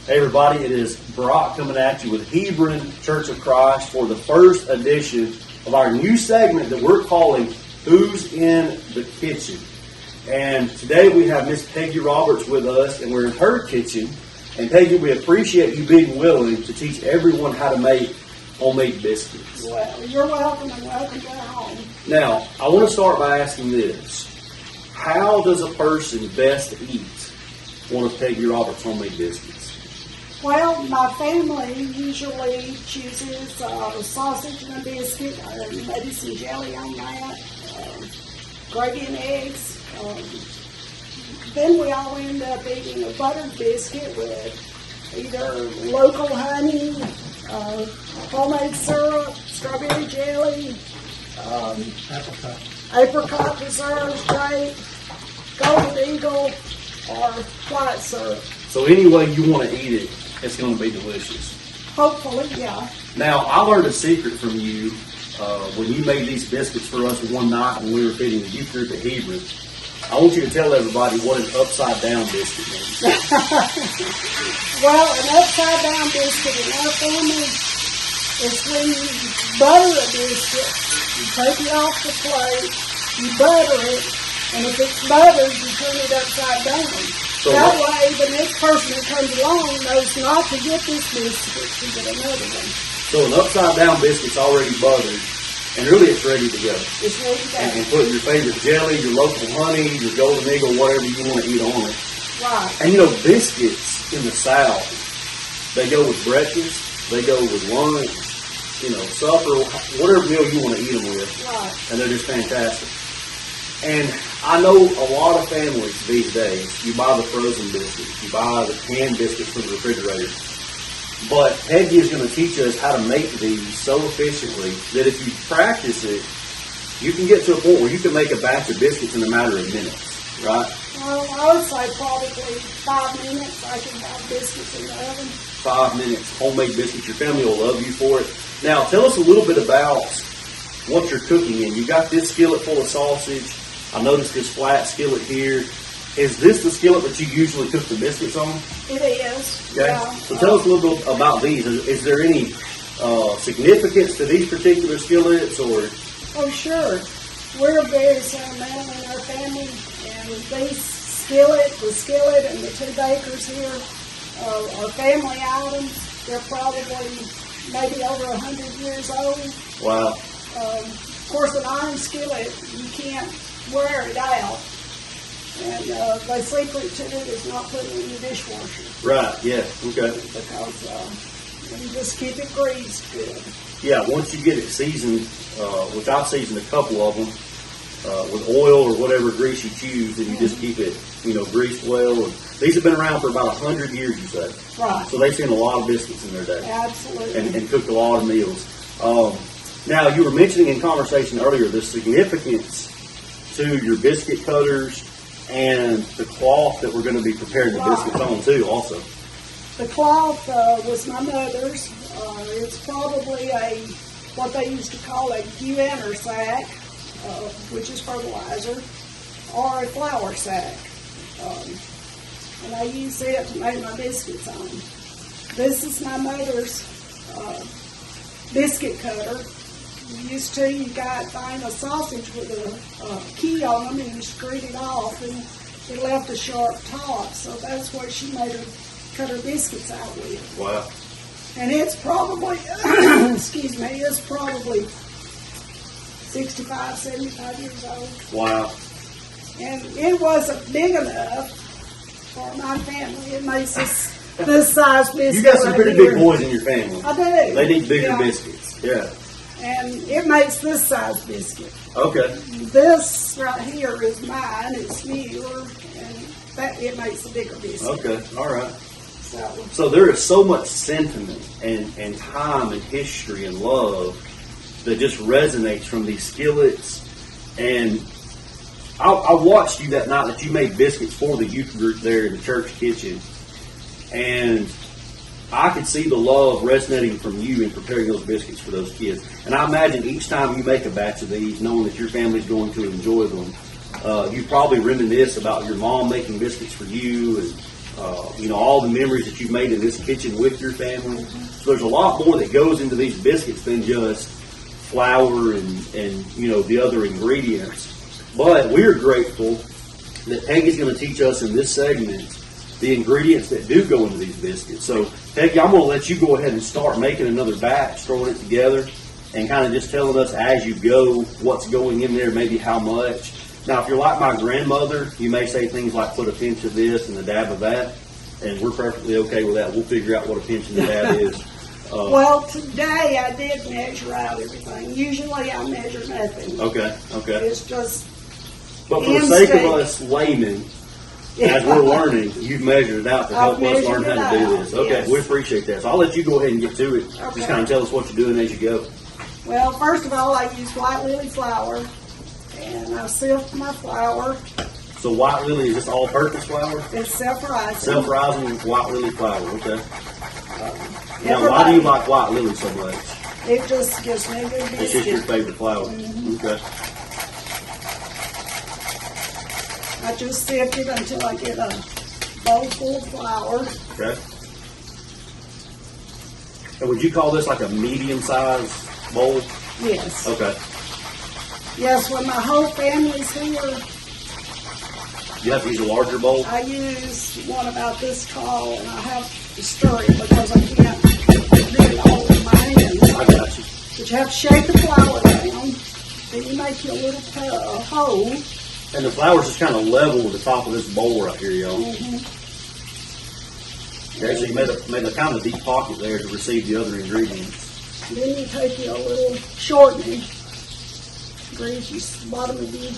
Hey everybody, it is Brock coming at you with Hebron Church of Christ for the first edition of our new segment that we're calling Who's in the Kitchen? And today we have Miss Peggy Roberts with us, and we're in her kitchen. And Peggy, we appreciate you being willing to teach everyone how to make homemade biscuits. Well, you're welcome and welcome to our home. Now, I want to start by asking this. How does a person best eat one of Peggy Roberts' homemade biscuits? Well, my family usually chooses sausage and a biscuit, maybe some jelly on that, gravy and eggs. Then we all end up eating a buttered biscuit with either local honey, homemade syrup, strawberry jelly, apricot preserves, grape, golden eagle, or white syrup. So any way you want to eat it, it's going to be delicious. Hopefully, yeah. Now, I learned a secret from you when you made these biscuits for us one night when we were feeding the youth group at Hebron. I want you to tell everybody what an upside-down biscuit means. Well, an upside-down biscuit in our family is when you butter a biscuit, you take it off the plate, you butter it, and if it's buttered, you turn it upside down. So that way, the next person that comes along knows not to get this biscuit, to get another one. So an upside-down biscuit's already buttered, and really it's ready to go. It's ready to go. And put your favorite jelly, your local honey, your golden eagle, whatever you want to eat on it. Right. And you know, biscuits in the South, they go with breakfast, they go with lunch, supper, whatever meal you want to eat them with. Right. And they're just fantastic. And I know a lot of families these days, you buy the frozen biscuits, you buy the canned biscuits from the refrigerator. But Peggy is going to teach us how to make these so efficiently that if you practice it, you can get to a point where you can make a batch of biscuits in a matter of minutes, right? Well, I would say probably 5 minutes I can have biscuits in the oven. 5 minutes, homemade biscuits. Your family will love you for it. Now, tell us a little bit about what you're cooking in. You got this skillet full of sausage. I noticed this flat skillet here. Is this the skillet that you usually cook the biscuits on? It is. Okay. Yeah. So tell us a little bit about these. Is there any significance to these particular skillets, or? Oh, sure. We're very sentimental in our family, and the skillet and the 2 bakers here are family items. They're probably maybe over 100 years old. Wow. Of course, an iron skillet, you can't wear it out. And the secret to it is not putting it in the dishwasher. Right, yeah, okay. Because you just keep it greased good. Yeah, once you get it seasoned, which I've seasoned a couple of them, with oil or whatever grease you choose, and you just keep it, greased well. And these have been around for about 100 years, you say. Right. So they've seen a lot of biscuits in their day. Absolutely. And cooked a lot of meals. Now, you were mentioning in conversation earlier the significance to your biscuit cutters and the cloth that we're going to be preparing the biscuits on too, also. The cloth was my mother's. It's probably what they used to call a Guenner sack, which is fertilizer, or a flour sack. And I use it to make my biscuits on. This is my mother's biscuit cutter. You got find a sausage with a key on them, and you screwed it off, and it left a sharp top. So that's what she made her cut her biscuits out with. Wow. And it's probably, it's probably 65, 75 years old. Wow. And it wasn't big enough for my family. It makes this size biscuit. You got some pretty here. big boys in your family. I do. They need bigger biscuits. Yeah. And it makes this size biscuit. Okay. This right here is mine. It's newer, and it makes a bigger biscuit. Okay. All right. So there is so much sentiment and time and history and love that just resonates from these skillets. And I watched you that night that you made biscuits for the youth group there in the church kitchen, and I could see the love resonating from you in preparing those biscuits for those kids. And I imagine each time you make a batch of these, knowing that your family's going to enjoy them, you probably reminisce about your mom making biscuits for you, and all the memories that you've made in this kitchen with your family. So there's a lot more that goes into these biscuits than just flour and the other ingredients. But we're grateful that Peggy's going to teach us in this segment the ingredients that do go into these biscuits. So Peggy, I'm going to let you go ahead and start making another batch, throwing it together, and kind of just telling us as you go what's going in there, maybe how much. Now, if you're like my grandmother, you may say things like put a pinch of this and a dab of that, and we're perfectly okay with that. We'll figure out what a pinch and a dab is. Well, today I did measure out everything. Usually I measure nothing. Okay. It's just, But for the sake of us laymen, as we're learning, you've measured it out to help us learn how to do this. Okay, yes. we appreciate that. So I'll let you go ahead and get to it. Okay. Just kind of tell us what you're doing as you go. well, first of all, I use white lily flour, and I sift my flour. So white lily is just all-purpose flour? It's self-rising. Self-rising with white lily flour, okay. Now, why do you like white lily so much? It just gives me a good It's just your biscuit. favorite flour? Okay. I just sift it until I get a bowl full of flour. Okay. And would you call this like a medium-sized bowl? Yes. Okay. Yes, when my whole family's here, You have to use a larger bowl? I use one about this tall, and I have to stir it because I can't do it all with my hands. I got you. But you have to shake the flour down, then you make your little hole. And the flour's just kind of level with the top of this bowl right here, y'all. Okay, so you made a kind of deep pocket there to receive the other ingredients. Then you take your little shortening, grease the bottom of your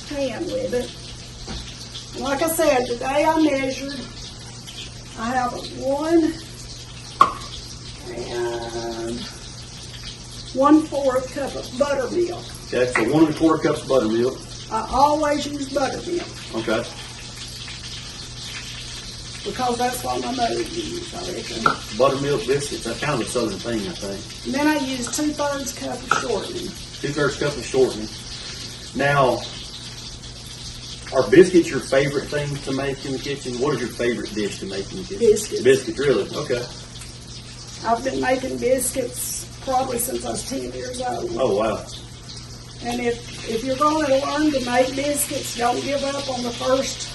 pan with it. And like I said, today I measured. I have 1 1/4 cup of buttermilk. Okay, so 1 1/4 cups of buttermilk. I always use buttermilk Okay. because that's what my mother used, I reckon. Buttermilk biscuits, that's kind of a southern thing, I think. And then I use 2/3 cup of shortening. 2/3 cup of shortening. Now, are biscuits your favorite thing to make in the kitchen? What is your favorite dish to make in the kitchen? Biscuits. Biscuits, really? Okay. I've been making biscuits probably since I was 10 years old. Oh, wow. And if you're going to learn to make biscuits, don't give up on the first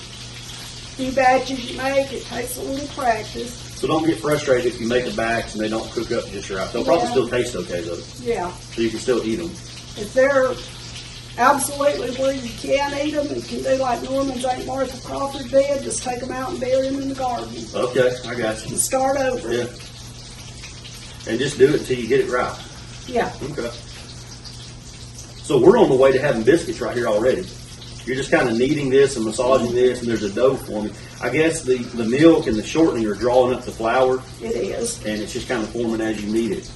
few batches you make. It takes a little practice. So don't get frustrated if you make a batch and they don't cook up just right. They'll probably Yeah. still taste okay, though. Yeah. So you can still eat them. If they're absolutely where you can eat them, you can do like Norman St. Martha Crawford did, just take them out and bury them in the garden. Okay, I got you. And start over. Yeah. And just do it until you get it right. Yeah. Okay. So we're on the way to having biscuits right here already. You're just kind of kneading this and massaging this, and there's a dough forming. I guess the milk and the shortening are drawing up the flour, It is. and it's just kind of forming as you knead it.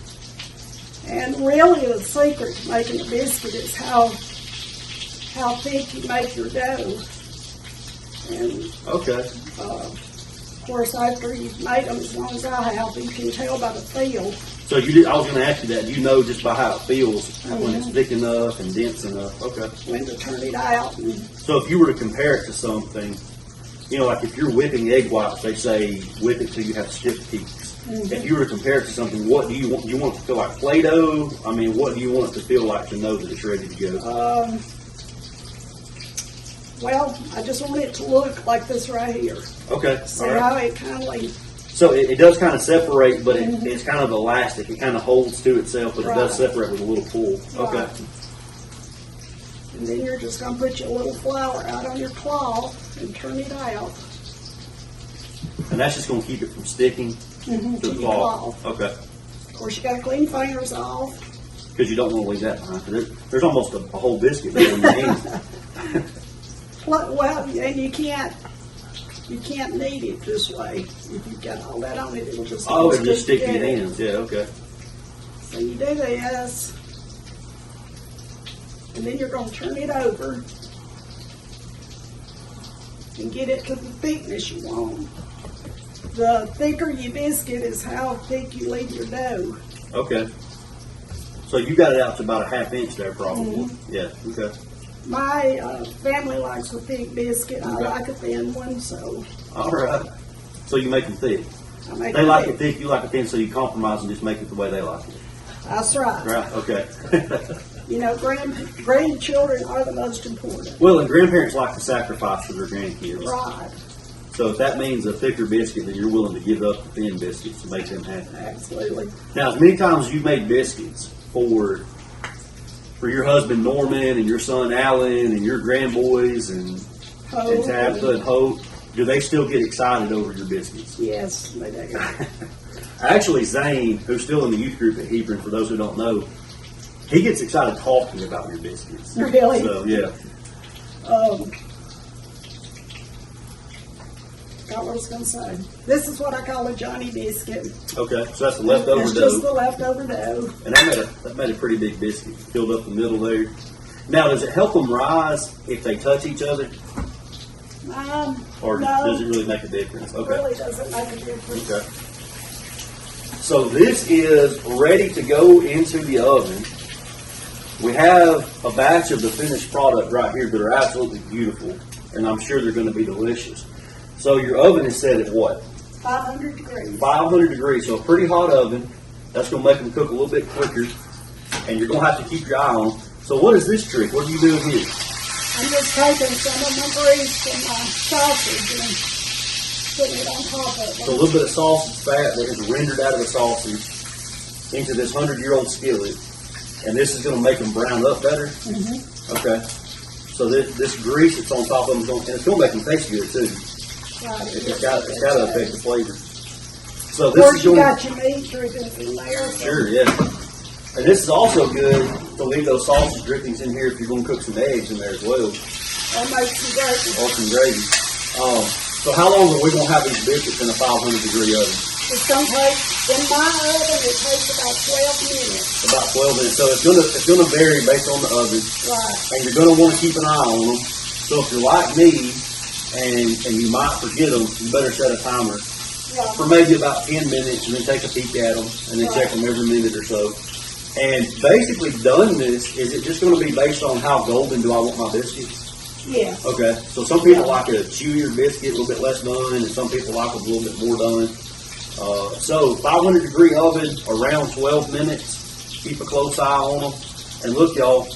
And really the secret to making a biscuit is how thick you make your dough. And Okay. of course, after you've made them as long as I have, you can tell by the feel. So you did. I was going to ask you that. You know just by how it feels when it's thick enough and dense enough. Okay. When to turn it out. And So if you were to compare it to something, like if you're whipping egg whites, they say whip it till you have stiff peaks. If you were to compare it to something, what do you want? Do you want it to feel like Play-Doh? I mean, what do you want it to feel like to know that it's ready to go? well, I just want it to look like this right here. Okay. See All right. how it kind of So it does kind of separate, but it's kind of elastic. It kind of holds to itself, but it does Right. separate with a little pull. Okay. Right. And then you're just going to put your little flour out on your cloth and turn it out. And that's just going to keep it from sticking to the your cloth. Okay. Of course, you got to clean fingers off. Because you don't want to leave that behind. 'Cause there's almost a whole biscuit there in your hands. Well, and you can't knead it this way. If you've got all that on it, it'll just Oh, it'll just stick to your together. hands. Yeah, okay. So you do this, and then you're going to turn it over and get it to the thickness you want. The thicker your biscuit is how thick you leave your dough. Okay. So you got it out to about a 1/2 inch there, probably. Yeah. Okay. My family likes a thick biscuit. I Okay. like a thin one, so All right. So you make them thick. I make They like thick. it thick, you like it thin, so you compromise and just make it the way they like it. That's right. Right? Okay. You know, grandchildren are the most important. Well, and grandparents like to sacrifice for their grandkids. Right. So if that means a thicker biscuit, then you're willing to give up the thin biscuits to make them happy. Absolutely. Now, as many times as you've made biscuits for your husband Norman and your son Alan and your grandboys and Tabitha and Hope, do they still get excited over your biscuits? Yes, they do. Actually, Zane, who's still in the youth group at Hebron, for those who don't know, he gets excited talking about your biscuits. Really? So, yeah. Got what I was going to say. This is what I call a Johnny biscuit. Okay, so that's the leftover It's dough. just the leftover dough. And that made a pretty big biscuit. Filled up the middle there. Now, does it help them rise if they touch each other? Or No. does it really make a difference? Okay. Really doesn't make a difference. Okay. So this is ready to go into the oven. We have a batch of the finished product right here that are absolutely beautiful, and I'm sure they're going to be delicious. So your oven is set at what? 500 degrees. 500 degrees, so a pretty hot oven. That's going to make them cook a little bit quicker, and you're going to have to keep your eye on. So what is this trick? What are you doing here? I'm just taking some of my grease and my sausage and putting it on top of So a it. little bit of sausage fat that is rendered out of the sausage into this 100-year-old skillet, and this is going to make them brown up better. Mm-hmm. Okay. So this grease that's on top of them, and it's going to make them taste good too. Right. It's got to affect the flavor. So Of this course, is you going. got your meat drippings in there. So Sure, yeah. And this is also good to leave those sausage drippings in here if you're going to cook some eggs in there as well, I'll make some gravy. or some gravy. So how long are we going to have these biscuits in a 500-degree oven? It's going to take, in my oven, it takes about 12 minutes. About 12 minutes. So it's gonna vary based on the oven, Right. and you're gonna want to keep an eye on them. So if you're like me, and you might forget them, you better set a timer Yeah. for maybe about 10 minutes, and then take a peek at them, and then check them every minute or so. And basically, doneness, is it just going to be based on how golden do I want my biscuits? Yeah. Okay, so some people like a chewier biscuit, a little bit less done, and some people like them a little bit more done. So 500-degree oven, around 12 minutes. Keep a close eye on them. And look, y'all,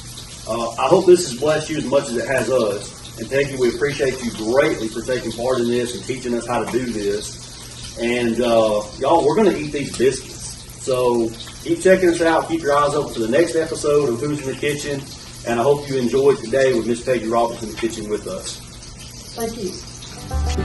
I hope this has blessed you as much as it has us. And Peggy, we appreciate you greatly for taking part in this and teaching us how to do this. And y'all, we're going to eat these biscuits. So keep checking us out. Keep your eyes open for the next episode of Who's in the Kitchen. And I hope you enjoyed today with Miss Peggy Roberts in the kitchen with us. Thank you.